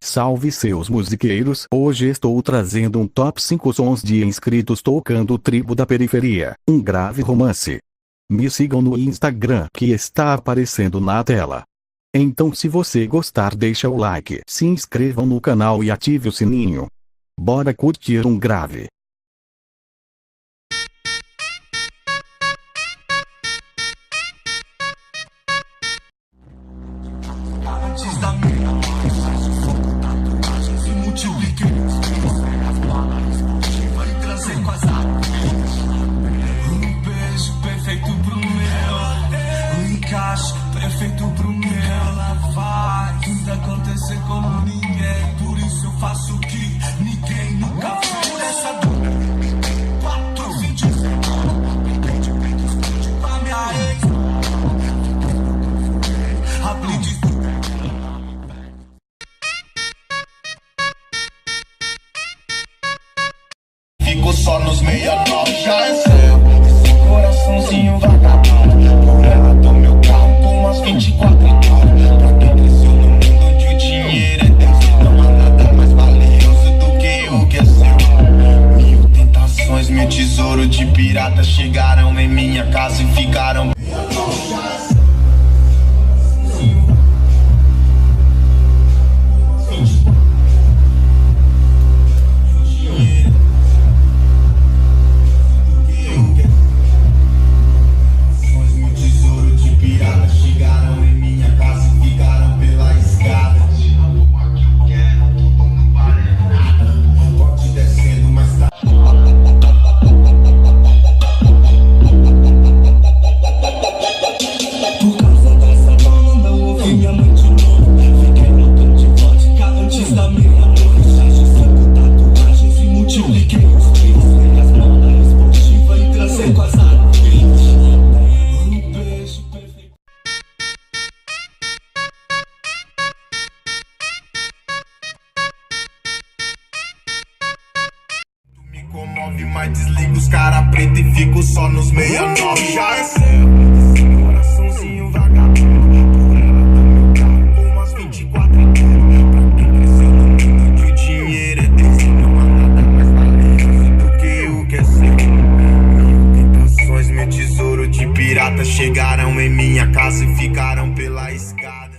Salve seus musiqueiros, hoje estou trazendo um top 5 sons de inscritos tocando Tribo da Periferia, um grave romance. Me sigam no Instagram que está aparecendo na tela. Então se você gostar deixa o like, se inscrevam no canal e ative o sininho. Bora curtir um grave. Perfeito pro meu, ela vai tudo acontecer como ninguém. Por isso eu faço o que ninguém nunca fez. Essa dor 420 pra minha ex. Fico só nos 69, já é seu. Esse coraçãozinho vagabundo. Ela do meu carro com umas 24 horas. Pra quem cresceu no mundo onde o dinheiro é Deus, não há nada mais valioso do que o que é seu. Mil tentações, meu tesouro de pirata chegaram em minha casa e ficaram. Comove, mas desliga os cara preta e fico só nos 69. Já é seu, esse coraçãozinho vagabundo. Por ela do meu carro com umas 24 horas. Pra quem cresceu no mundo onde o dinheiro é Deus, não há nada mais valioso do que o que é seu. Mil tentações, meu tesouro de pirata chegaram em minha casa e ficaram pela escada.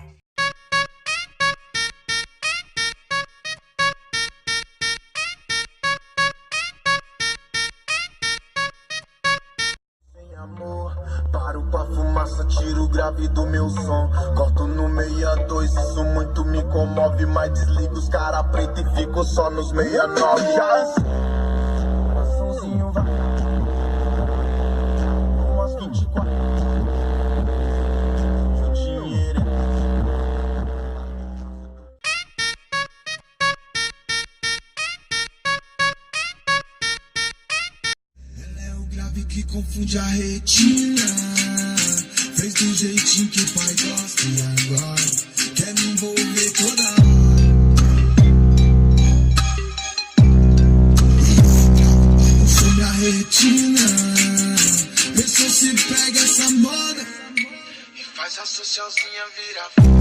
Paro com a fumaça, tiro o grave do meu som. Corto no 62, isso muito me comove. Mas desligo os cara preta e fico só nos 69. Já coraçãozinho vai umas 24. O dinheiro ela é o grave que confunde a retina. Fez do jeitinho que o pai gosta e agora quer me envolver toda hora. Puxou minha retina. Pessoa se pega essa moda e faz a socialzinha virar.